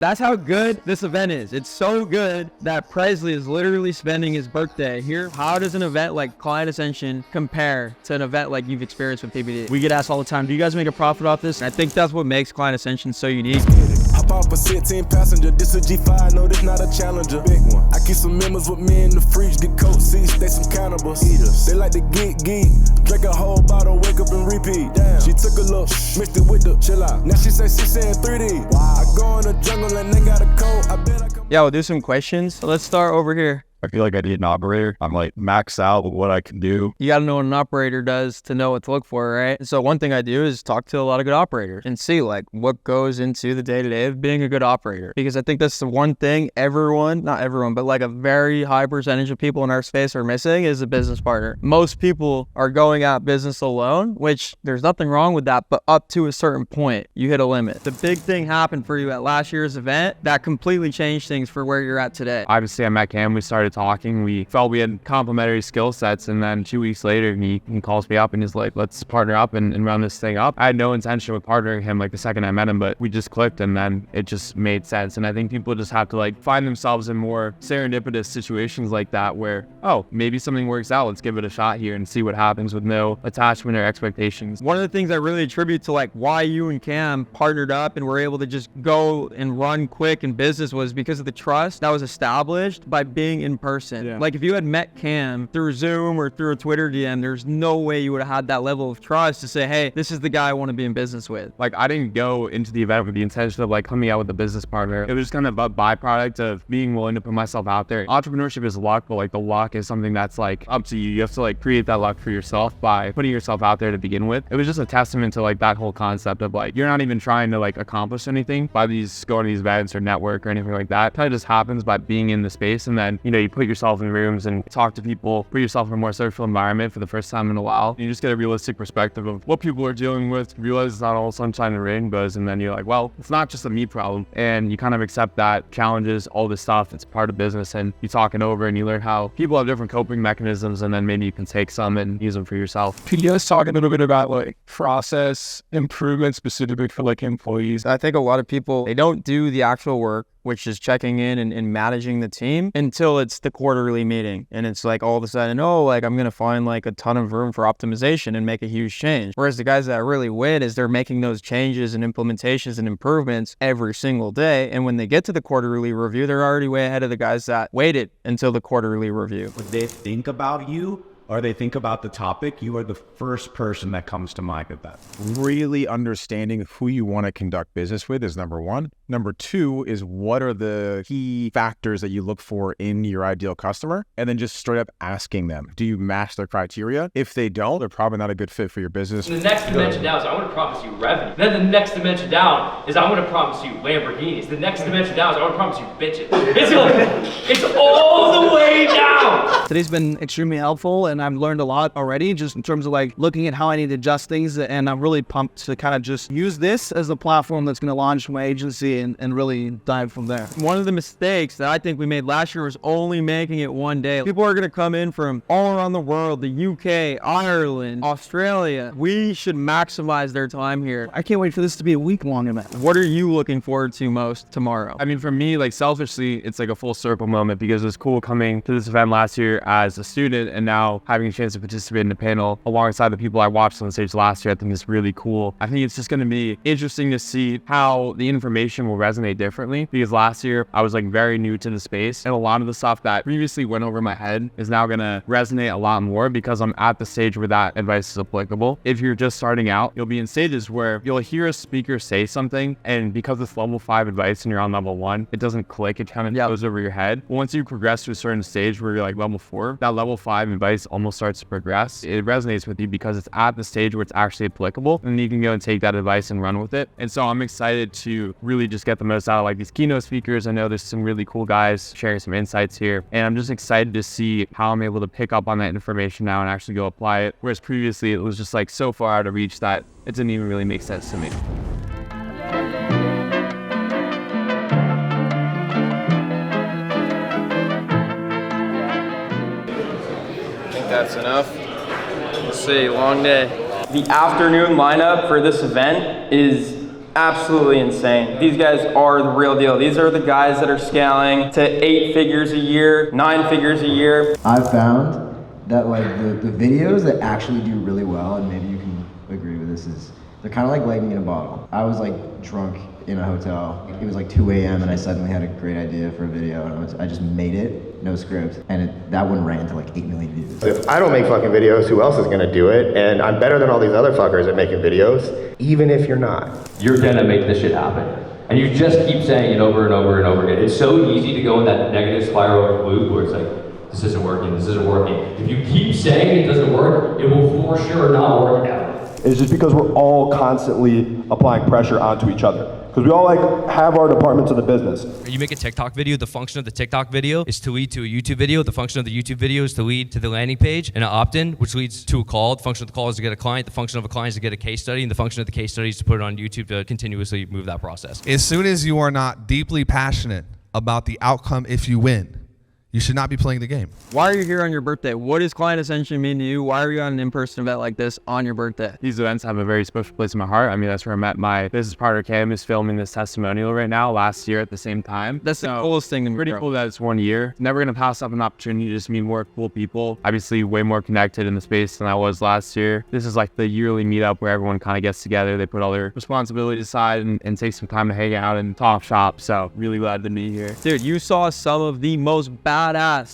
That's how good this event is. It's so good that Presley is literally spending his birthday here. How does an event like Client Ascension compare to an event like you've experienced with PBD? We get asked all the time, do you guys make a profit off this? And I think that's what makes Client Ascension so unique. Hop off a 16 passenger, this a G5, no, this not a Challenger. Big one. I keep some members with me in the fridge, get coat seats, they some cannibals. Eaters. They like to geek, drink a whole bottle, wake up and repeat. Damn. She took a look, mixed it with the chill out. Now she say she saying 3D. Wow. I go in the jungle and they got a coat. I bet I come. Yeah, we'll do some questions. So let's start over here. I feel like I need an operator. I'm like maxed out with what I can do. You got to know what an operator does to know what to look for, right? And so one thing I do is talk to a lot of good operators and see like what goes into the day-to-day of being a good operator. Because I think that's the one thing not everyone, but like a very high percentage of people in our space are missing is a business partner. Most people are going at business alone, which there's nothing wrong with that, but up to a certain point, you hit a limit. The big thing happened for you at last year's event that completely changed things for where you're at today. Obviously, I met Cam. We started talking. We felt we had complementary skill sets, and then 2 weeks later he calls me up and he's like, let's partner up and run this thing up. I had no intention with partnering him like the second I met him, but we just clicked and then it just made sense. And I think people just have to like find themselves in more serendipitous situations like that where, oh, maybe something works out, let's give it a shot here and see what happens with no attachment or expectations. One of the things I really attribute to like why you and Cam partnered up and were able to just go and run quick in business was because of the trust that was established by being in person. Yeah. Like if you had met Cam through Zoom or through a Twitter DM, there's no way you would have had that level of trust to say, hey, this is the guy I want to be in business with. Like I didn't go into the event with the intention of like coming out with a business partner. It was just kind of a byproduct of being willing to put myself out there. Entrepreneurship is luck, but like the luck is something that's like up to you. You have to like create that luck for yourself by putting yourself out there to begin with. It was just a testament to like that whole concept of like, you're not even trying to like accomplish anything by going to these events or network or anything like that. It kind of just happens by being in the space, and then, you know, you put yourself in rooms and talk to people, put yourself in a more social environment for the first time in a while. You just get a realistic perspective of what people are dealing with, realize it's not all sunshine and rainbows, and then you're like, well, it's not just a me problem. And you kind of accept that challenges, all this stuff, it's part of business, and you talk it over and you learn how people have different coping mechanisms, and then maybe you can take some and use them for yourself. Could you guys talk a little bit about like process improvement specifically for like employees? I think a lot of people, they don't do the actual work, which is checking in and managing the team until it's the quarterly meeting. And it's like all of a sudden, oh, like I'm going to find like a ton of room for optimization and make a huge change. Whereas the guys that really win is they're making those changes and implementations and improvements every single day. And when they get to the quarterly review, they're already way ahead of the guys that waited until the quarterly review. When they think about you, or they think about the topic, you are the first person that comes to mind with that. Really understanding who you want to conduct business with is number one. Number two is what are the key factors that you look for in your ideal customer? And then just straight up asking them, do you match their criteria? If they don't, they're probably not a good fit for your business. And the next dimension down is I want to promise you revenue. Then the next dimension down is I want to promise you Lamborghinis. The next dimension down is I want to promise you bitches. It's all the way down. Today's been extremely helpful, and I've learned a lot already just in terms of like looking at how I need to adjust things, and I'm really pumped to kind of just use this as the platform that's going to launch my agency and really dive from there. One of the mistakes that I think we made last year was only making it one day. People are going to come in from all around the world, the UK, Ireland, Australia. We should maximize their time here. I can't wait for this to be a week-long event. What are you looking forward to most tomorrow? I mean, for me, like selfishly, it's like a full circle moment because it was cool coming to this event last year as a student and now having a chance to participate in the panel alongside the people I watched on stage last year. I think it's really cool. I think it's just going to be interesting to see how the information will resonate differently, because last year I was like very new to the space, and a lot of the stuff that previously went over my head is now going to resonate a lot more because I'm at the stage where that advice is applicable. If you're just starting out, you'll be in stages where you'll hear a speaker say something, and because it's level 5 advice and you're on level 1, it doesn't click, it kind of goes over your head. But once you progress to a certain stage where you're like level 4, that level 5 advice almost starts to progress. It resonates with you because it's at the stage where it's actually applicable, and you can go and take that advice and run with it. And so I'm excited to really just get the most out of like these keynote speakers. I know there's some really cool guys sharing some insights here, and I'm just excited to see how I'm able to pick up on that information now and actually go apply it. Whereas previously it was just like so far out of reach that it didn't even really make sense to me. I think that's enough. Let's see, long day. The afternoon lineup for this event is absolutely insane. These guys are the real deal. These are the guys that are scaling to 8 figures a year, 9 figures a year. I've found that like the videos that actually do really well, and maybe you can agree with this, is they're kind of like lightning in a bottle. I was like drunk in a hotel. It was like 2 a.m. and I suddenly had a great idea for a video, and I just made it, no script, and that one ran to like 8 million views. If I don't make fucking videos, who else is gonna do it? And I'm better than all these other fuckers at making videos, even if you're not. You're gonna make this shit happen. And you just keep saying it over and over and over again. It's so easy to go in that negative spiral of loop where it's like, this isn't working, this isn't working. If you keep saying it doesn't work, it will for sure not work out. It's just because we're all constantly applying pressure onto each other. Because we all like have our departments of the business. You make a TikTok video, the function of the TikTok video is to lead to a YouTube video. The function of the YouTube video is to lead to the landing page and an opt-in, which leads to a call. The function of the call is to get a client. The function of a client is to get a case study. And the function of the case study is to put it on YouTube to continuously move that process. As soon as you are not deeply passionate about the outcome if you win, you should not be playing the game. Why are you here on your birthday? What does Client Ascension mean to you? Why are you on an in-person event like this on your birthday? These events have a very special place in my heart. I mean, that's where I met my business partner, Cam, who's filming this testimonial right now last year at the same time. That's the coolest thing to me. Pretty cool that it's 1 year. Never gonna pass up an opportunity to just meet more cool people. Obviously, way more connected in the space than I was last year. This is like the yearly meetup where everyone kind of gets together. They put all their responsibilities aside and take some time to hang out and talk shop. So really glad to be here. Dude, you saw some of the most badass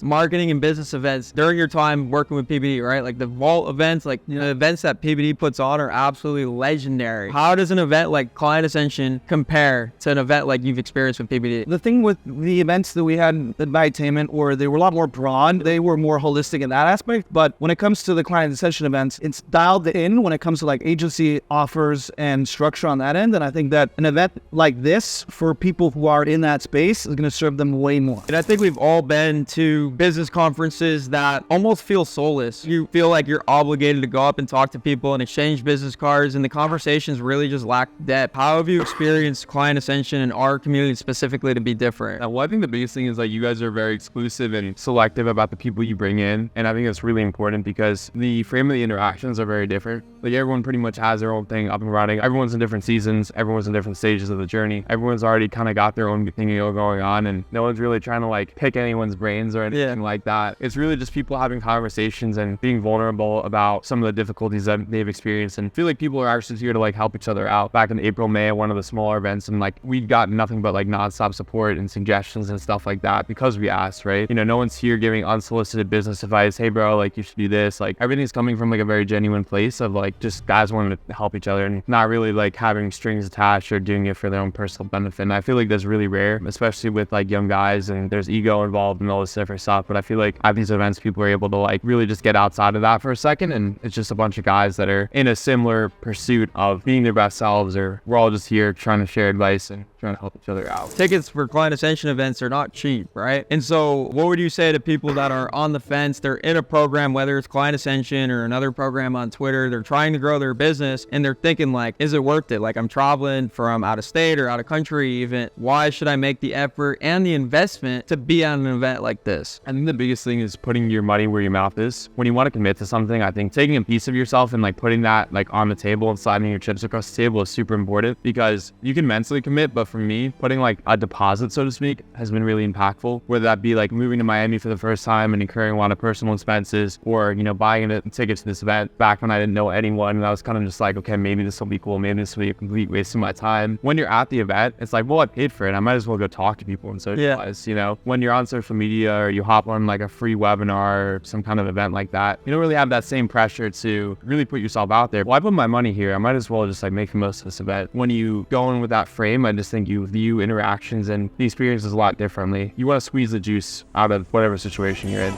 marketing and business events during your time working with PBD, right? Like the vault events, like the events that PBD puts on are absolutely legendary. How does an event like Client Ascension compare to an event like you've experienced with PBD? The thing with the events that we had at Valuetainment, or they were a lot more broad, they were more holistic in that aspect. But when it comes to the Client Ascension events, it's dialed in when it comes to like agency offers and structure on that end. And I think that an event like this for people who are in that space is going to serve them way more. And I think we've all been to business conferences that almost feel soulless. You feel like you're obligated to go up and talk to people and exchange business cards, and the conversations really just lack depth. How have you experienced Client Ascension and our community specifically to be different? Well, I think the biggest thing is like you guys are very exclusive and selective about the people you bring in, and I think that's really important because the frame of the interactions are very different. Like everyone pretty much has their own thing up and running. Everyone's in different seasons. Everyone's in different stages of the journey. Everyone's already kind of got their own thing going on, and no one's really trying to like pick anyone's brains or anything like that. It's really just people having conversations and being vulnerable about some of the difficulties that they've experienced, and I feel like people are actually here to like help each other out. Back in April, May at one of the smaller events, and like we got nothing but like nonstop support and suggestions and stuff like that because we asked, right? You know, no one's here giving unsolicited business advice. Hey bro, like you should do this. Like everything's coming from like a very genuine place of like just guys wanting to help each other and not really like having strings attached or doing it for their own personal benefit. And I feel like that's really rare, especially with like young guys, and there's ego involved and all this different stuff. But I feel like at these events, people are able to like really just get outside of that for a second, and it's just a bunch of guys that are in a similar pursuit of being their best selves, or we're all just here trying to share advice and trying to help each other out. Tickets for Client Ascension events are not cheap, right? And so what would you say to people that are on the fence? They're in a program, whether it's Client Ascension or another program on Twitter, they're trying to grow their business and they're thinking like, is it worth it? Like I'm traveling from out of state or out of country even. Why should I make the effort and the investment to be at an event like this? I think the biggest thing is putting your money where your mouth is. When you want to commit to something, I think taking a piece of yourself and like putting that like on the table and sliding your chips across the table is super important, because you can mentally commit, but for me, putting like a deposit, so to speak, has been really impactful. Whether that be like moving to Miami for the first time and incurring a lot of personal expenses, or, you know, buying a ticket to this event back when I didn't know anyone and I was kind of just like, okay, maybe this will be cool, maybe this will be a complete waste of my time. When you're at the event, it's like, well, I paid for it, I might as well go talk to people and socialize. You know, when you're on social media or you hop on like a free webinar or some kind of event like that, you don't really have that same pressure to really put yourself out there. Well, I put my money here, I might as well just like make the most of this event. When you go in with that frame, I just think you view interactions and the experiences a lot differently. You want to squeeze the juice out of whatever situation you're in.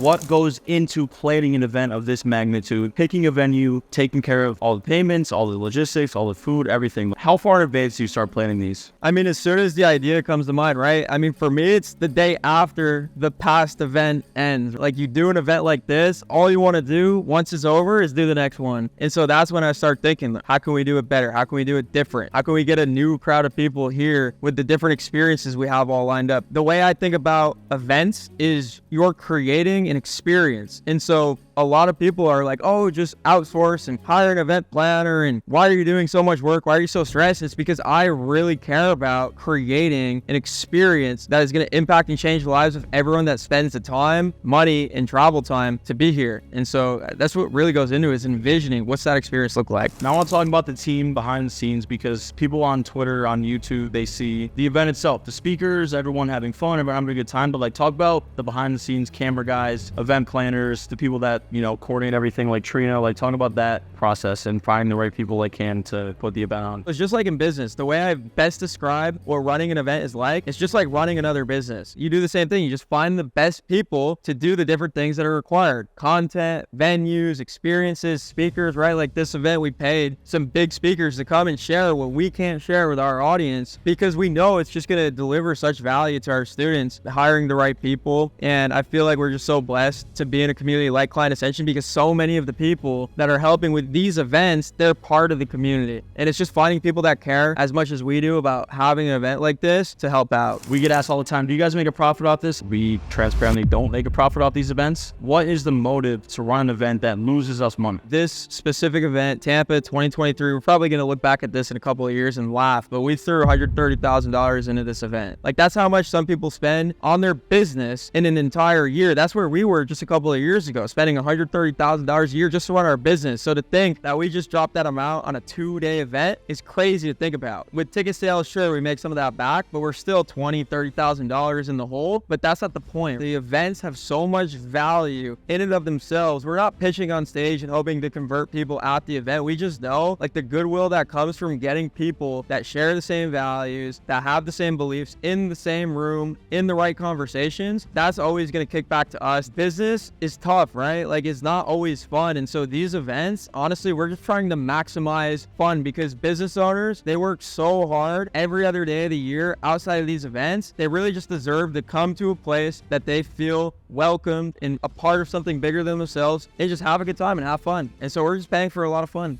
what goes into planning an event of this magnitude, picking a venue, taking care of all the payments, all the logistics, all the food, everything. How far in advance do you start planning these? I mean, as soon as the idea comes to mind, right? I mean, for me, it's the day after the past event ends. Like, you do an event like this, all you want to do once it's over is do the next one. And so that's when I start thinking, how can we do it better? How can we do it different? How can we get a new crowd of people here with the different experiences we have all lined up? The way I think about events is you're creating an experience. And so a lot of people are like, oh, just outsource and hire an event planner. And why are you doing so much work? Why are you so stressed? It's because I really care about creating an experience that is going to impact and change the lives of everyone that spends the time, money, and travel time to be here. And so that's what really goes into is envisioning what's that experience look like. Now I want to talk about the team behind the scenes, because people on Twitter, on YouTube, they see the event itself, the speakers, everyone having fun, everyone having a good time. But like, talk about the behind the scenes camera guys, event planners, the people that, you know, coordinate everything, like Trina. Like, talk about that process and finding the right people they can to put the event on. It's just like in business. The way I best describe what running an event is like, it's just like running another business. You do the same thing. You just find the best people to do the different things that are required. Content, venues, experiences, speakers, right? Like this event, we paid some big speakers to come and share what we can't share with our audience, because we know it's just going to deliver such value to our students, hiring the right people. And I feel like we're just so blessed to be in a community like Client Ascension, because so many of the people that are helping with these events, they're part of the community. And it's just finding people that care as much as we do about having an event like this to help out. We get asked all the time, do you guys make a profit off this? We transparently don't make a profit off these events. What is the motive to run an event that loses us money? This specific event, Tampa 2023, we're probably going to look back at this in a couple of years and laugh, but we threw $130,000 into this event. Like, that's how much some people spend on their business in an entire year. That's where we were just a couple of years ago, spending $130,000 a year just to run our business. So to think that we just dropped that amount on a 2-day event is crazy to think about. With ticket sales, sure, we make some of that back, but we're still $20,000, $30,000 in the hole. But that's not the point. The events have so much value in and of themselves. We're not pitching on stage and hoping to convert people at the event. We just know, like, the goodwill that comes from getting people that share the same values, that have the same beliefs in the same room, in the right conversations, that's always going to kick back to us. Business is tough, right? Like, it's not always fun. And so these events, honestly, we're just trying to maximize fun, because business owners, they work so hard every other day of the year outside of these events. They really just deserve to come to a place that they feel welcomed and a part of something bigger than themselves, and just have a good time and have fun. And so we're just paying for a lot of fun.